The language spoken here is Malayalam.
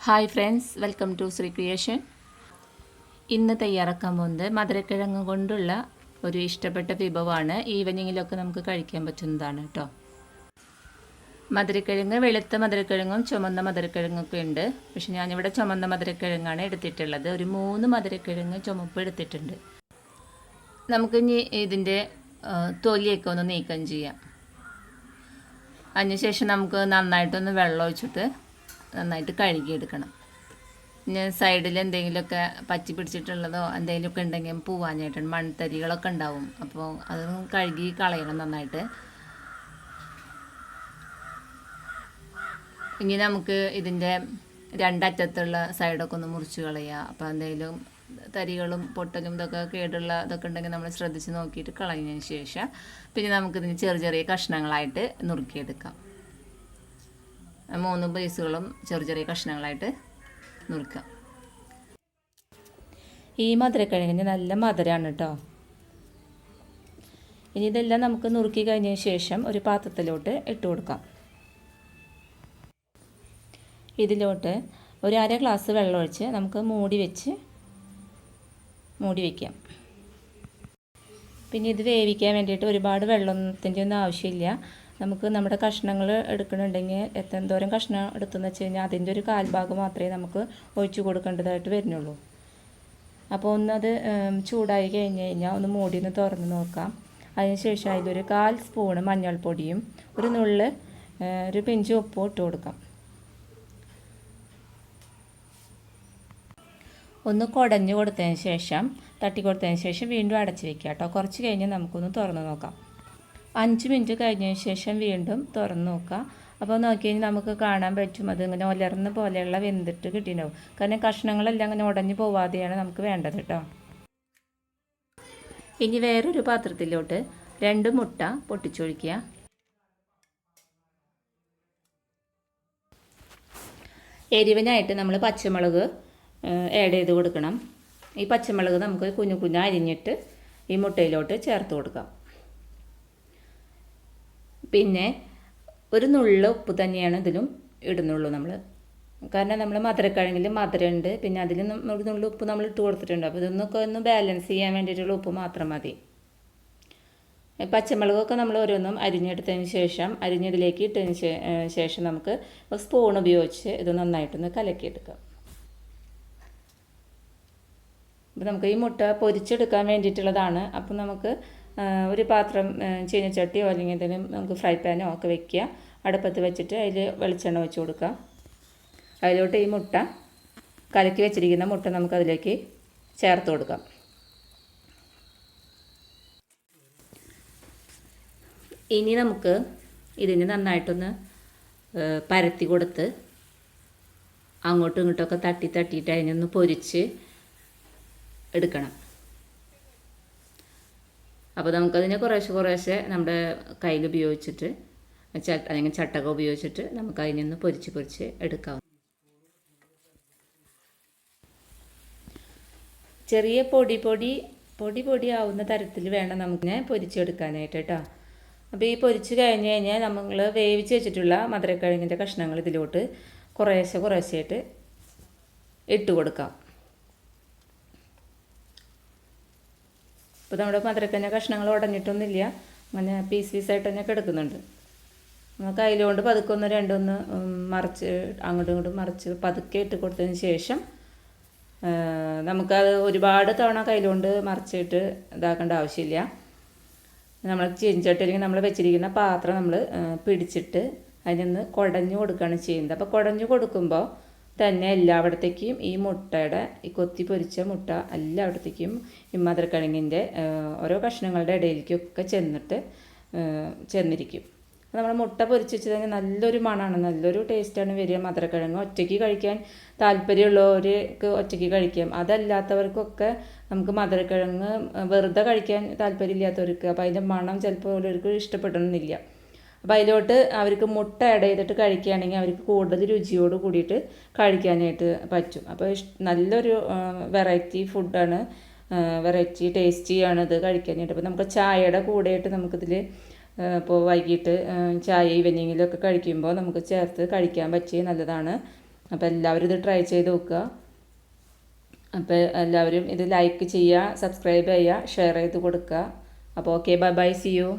Hi friends, welcome to Shri creation. ഇന്ന് തയ്യാറാക്കാൻ പോകുന്നത് മധുരക്കിഴങ്ങ് കൊണ്ടുള്ള ഒരു ഇഷ്ടപ്പെട്ട വിഭവമാണ്. ഈവനിങ്ങിലൊക്കെ നമുക്ക് കഴിക്കാൻ പറ്റുന്നതാണ് കേട്ടോ. മധുരക്കിഴങ്ങ് വെളുത്ത മധുരക്കിഴങ്ങും ചുമന്ന മധുരക്കിഴങ്ങൊക്കെ ഉണ്ട്. പക്ഷെ ഞാനിവിടെ ചുമന്ന മധുരക്കിഴങ്ങാണ് എടുത്തിട്ടുള്ളത്. ഒരു 3 മധുരക്കിഴങ്ങ് ചുമപ്പ് എടുത്തിട്ടുണ്ട്. നമുക്കിനി ഇതിൻ്റെ തൊലിയൊക്കെ ഒന്ന് നീക്കം ചെയ്യാം. അതിനുശേഷം നമുക്ക് നന്നായിട്ടൊന്ന് വെള്ളം ഒഴിച്ചിട്ട് നന്നായിട്ട് കഴുകിയെടുക്കണം. പിന്നെ സൈഡിൽ എന്തെങ്കിലുമൊക്കെ പറ്റി പിടിച്ചിട്ടുള്ളതോ എന്തെങ്കിലുമൊക്കെ ഉണ്ടെങ്കിൽ പോവാനായിട്ടുണ്ട്. മൺതരികളൊക്കെ ഉണ്ടാവും. അപ്പോൾ അത് കഴുകി കളയണം നന്നായിട്ട്. ഇനി നമുക്ക് ഇതിൻ്റെ രണ്ടറ്റത്തുള്ള സൈഡൊക്കെ ഒന്ന് മുറിച്ച് കളയുക. അപ്പോൾ എന്തെങ്കിലും തരികളും പൊട്ടലും ഇതൊക്കെ കേടുള്ള ഇതൊക്കെ ഉണ്ടെങ്കിൽ നമ്മൾ ശ്രദ്ധിച്ച് നോക്കിയിട്ട് കളഞ്ഞതിന് ശേഷം പിന്നെ നമുക്കിതിന് ചെറിയ ചെറിയ കഷ്ണങ്ങളായിട്ട് നുറുക്കിയെടുക്കാം. 3 പീസുകളും ചെറിയ ചെറിയ കഷ്ണങ്ങളായിട്ട് നുറുക്കാം. ഈ മധുരക്കിഴങ്ങിന് നല്ല മധുരമാണ് കേട്ടോ. ഇനി ഇതെല്ലാം നമുക്ക് നുറുക്കി കഴിഞ്ഞതിന് ശേഷം ഒരു പാത്രത്തിലോട്ട് ഇട്ട് കൊടുക്കാം. ഇതിലോട്ട് ഒരു 1/2 ഗ്ലാസ് വെള്ളം ഒഴിച്ച് നമുക്ക് മൂടി വയ്ക്കാം. പിന്നെ ഇത് വേവിക്കാൻ വേണ്ടിയിട്ട് ഒരുപാട് വെള്ളത്തിൻ്റെ ഒന്നും ആവശ്യമില്ല. നമുക്ക് നമ്മുടെ കഷ്ണങ്ങൾ എടുക്കണമെങ്കിൽ എന്തോരം കഷ്ണം എടുത്തെന്ന് വെച്ച് കഴിഞ്ഞാൽ അതിൻ്റെ ഒരു 1/4 ഭാഗം മാത്രമേ നമുക്ക് ഒഴിച്ച് കൊടുക്കേണ്ടതായിട്ട് വരുന്നുള്ളൂ. അപ്പോൾ ഒന്നത് ചൂടായി കഴിഞ്ഞ് കഴിഞ്ഞാൽ ഒന്ന് മൂടി ഒന്ന് തുറന്ന് നോക്കാം. അതിനുശേഷം അതിലൊരു 1/4 സ്പൂണ് മഞ്ഞൾപ്പൊടിയും ഒരു പിഞ്ച് ഉപ്പും ഇട്ട് കൊടുക്കാം. ഒന്ന് കുടഞ്ഞു കൊടുത്തതിന് ശേഷം തട്ടി കൊടുത്തതിന് ശേഷം വീണ്ടും അടച്ച് വയ്ക്കുക കേട്ടോ. കുറച്ച് കഴിഞ്ഞ് നമുക്കൊന്ന് തുറന്ന് നോക്കാം. 5 മിനിറ്റ് കഴിഞ്ഞതിന് ശേഷം വീണ്ടും തുറന്ന് നോക്കുക. അപ്പോൾ നോക്കി കഴിഞ്ഞാൽ നമുക്ക് കാണാൻ പറ്റും അത് ഇങ്ങനെ ഉലർന്ന പോലെയുള്ള വെന്തിട്ട് കിട്ടിയിട്ടുണ്ടാവും. കാരണം കഷ്ണങ്ങളെല്ലാം അങ്ങനെ ഉടഞ്ഞു പോവാതെയാണ് നമുക്ക് വേണ്ടത് കേട്ടോ. ഇനി വേറൊരു പാത്രത്തിലോട്ട് 2 മുട്ട പൊട്ടിച്ചൊഴിക്കുക. എരിവിനായിട്ട് നമ്മൾ പച്ചമുളക് ആഡ് ചെയ്ത് കൊടുക്കണം. ഈ പച്ചമുളക് നമുക്ക് കുഞ്ഞു കുഞ്ഞു അരിഞ്ഞിട്ട് ഈ മുട്ടയിലോട്ട് ചേർത്ത് കൊടുക്കാം. പിന്നെ ഒരു നുള്ള ഉപ്പ് തന്നെയാണ് ഇതിലും ഇടുന്നുള്ളൂ നമ്മൾ. കാരണം നമ്മൾ മധുരക്കിഴങ്ങിൽ മധുരമുണ്ട്, പിന്നെ അതിൽ ഒരു നുള്ള ഉപ്പ് നമ്മൾ ഇട്ട് കൊടുത്തിട്ടുണ്ട്. അപ്പോൾ ഇതൊന്നൊക്കെ ഒന്ന് ബാലൻസ് ചെയ്യാൻ വേണ്ടിയിട്ടുള്ള ഉപ്പ് മാത്രം മതി. പച്ചമുളകൊക്കെ നമ്മൾ ഓരോന്നും അരിഞ്ഞെടുത്തതിന് ശേഷം അരിഞ്ഞതിലേക്ക് ഇട്ടതിന് ശേഷം നമുക്ക് സ്പൂൺ ഉപയോഗിച്ച് ഇത് നന്നായിട്ടൊന്ന് കലക്കിയെടുക്കാം. അപ്പോൾ നമുക്ക് ഈ മുട്ട പൊരിച്ചെടുക്കാൻ വേണ്ടിയിട്ടുള്ളതാണ്. അപ്പോൾ നമുക്ക് ഒരു പാത്രം ചീനച്ചട്ടിയോ അല്ലെങ്കിൽ എന്തെങ്കിലും നമുക്ക് ഫ്രൈ പാനോ ഒക്കെ വെക്കുക. അടുപ്പത്ത് വെച്ചിട്ട് അതിൽ വെളിച്ചെണ്ണ ഒഴിച്ച് കൊടുക്കുക. അതിലോട്ട് ഈ മുട്ട കലക്കി വെച്ചിരിക്കുന്ന മുട്ട നമുക്കതിലേക്ക് ചേർത്ത് കൊടുക്കാം. ഇനി നമുക്ക് ഇതിന് നന്നായിട്ടൊന്ന് പരത്തി കൊടുത്ത് അങ്ങോട്ടും ഇങ്ങോട്ടൊക്കെ തട്ടിയിട്ട് അതിനൊന്ന് പൊരിച്ച് എടുക്കണം. അപ്പോൾ നമുക്കതിനെ കുറേശ്ശെ നമ്മുടെ കയ്യിൽ ഉപയോഗിച്ചിട്ട് അല്ലെങ്കിൽ ചട്ടകം ഉപയോഗിച്ചിട്ട് നമുക്ക് അതിൽ നിന്ന് പൊരിച്ച് എടുക്കാം. ചെറിയ പൊടി ആവുന്ന തരത്തിൽ വേണം നമുക്കിനെ പൊരിച്ചെടുക്കാനായിട്ട് കേട്ടോ. അപ്പോൾ ഈ പൊരിച്ച് കഴിഞ്ഞ് കഴിഞ്ഞാൽ നമ്മൾ വേവിച്ച് വെച്ചിട്ടുള്ള മധുരക്കിഴങ്ങിൻ്റെ കഷ്ണങ്ങൾ ഇതിലോട്ട് കുറേശ്ശെയായിട്ട് ഇട്ട് കൊടുക്കാം. ഇപ്പോൾ നമ്മുടെ മധുരക്കിഴങ്ങ് കഷ്ണങ്ങൾ ഉടഞ്ഞിട്ടൊന്നുമില്ല, അങ്ങനെ പീസായിട്ട് തന്നെ കിടക്കുന്നുണ്ട്. നമുക്ക് അതിലുകൊണ്ട് പതുക്കെ ഒന്ന് മറിച്ച് അങ്ങോട്ടും ഇങ്ങോട്ടും മറിച്ച് പതുക്കെ ഇട്ട് കൊടുത്തതിന് ശേഷം നമുക്കത് ഒരുപാട് തവണ കയ്യിലുകൊണ്ട് മറിച്ചിട്ട് ഇതാക്കേണ്ട ആവശ്യമില്ല. നമ്മൾ ചീനച്ചട്ടിയിൽ നമ്മൾ വെച്ചിരിക്കുന്ന പാത്രം നമ്മൾ പിടിച്ചിട്ട് അതിനൊന്ന് കുടഞ്ഞു കൊടുക്കുകയാണ് ചെയ്യുന്നത്. അപ്പോൾ കുടഞ്ഞു കൊടുക്കുമ്പോൾ തന്നെ എല്ലായിടത്തേക്കും ഈ മുട്ടയുടെ ഈ കൊത്തി പൊരിച്ച മുട്ട എല്ലായിടത്തേക്കും ഈ മധുരക്കിഴങ്ങിൻ്റെ ഓരോ കഷ്ണങ്ങളുടെ ഇടയിലേക്കൊക്കെ ചെന്നിരിക്കും. നമ്മൾ മുട്ട പൊരിച്ച് വെച്ച് കഴിഞ്ഞാൽ നല്ലൊരു മണമാണ്, നല്ലൊരു ടേസ്റ്റാണ് വരിക. മധുരക്കിഴങ്ങ് ഒറ്റയ്ക്ക് കഴിക്കാൻ താല്പര്യമുള്ളവർക്ക് ഒറ്റയ്ക്ക് കഴിക്കാം. അതല്ലാത്തവർക്കൊക്കെ നമുക്ക് മധുരക്കിഴങ്ങ് വെറുതെ കഴിക്കാൻ താല്പര്യമില്ലാത്തവർക്ക് അപ്പോൾ അതിൻ്റെ മണം ചിലപ്പോൾ അവർക്ക് ഇഷ്ടപ്പെടണമെന്നില്ല. അപ്പോൾ അതിലോട്ട് അവർക്ക് മുട്ട ആഡ് ചെയ്തിട്ട് കഴിക്കുകയാണെങ്കിൽ അവർക്ക് കൂടുതൽ രുചിയോട് കൂടിയിട്ട് കഴിക്കാനായിട്ട് പറ്റും. അപ്പോൾ നല്ലൊരു വെറൈറ്റി ഫുഡാണ്, വെറൈറ്റി ടേസ്റ്റിയാണ് ഇത് കഴിക്കാനായിട്ട്. അപ്പോൾ നമുക്ക് ചായയുടെ കൂടെയായിട്ട് നമുക്കിതിൽ ഇപ്പോൾ വൈകിട്ട് ചായ ഈവനിങ്ങിലൊക്കെ കഴിക്കുമ്പോൾ നമുക്ക് ചേർത്ത് കഴിക്കാൻ പറ്റിയ നല്ലതാണ്. അപ്പോൾ എല്ലാവരും ഇത് ട്രൈ ചെയ്ത് നോക്കുക. അപ്പോൾ എല്ലാവരും ഇത് ലൈക്ക് ചെയ്യുക, സബ്സ്ക്രൈബ് ചെയ്യുക, ഷെയർ ചെയ്ത് കൊടുക്കുക. അപ്പോൾ okay, bye bye, see U.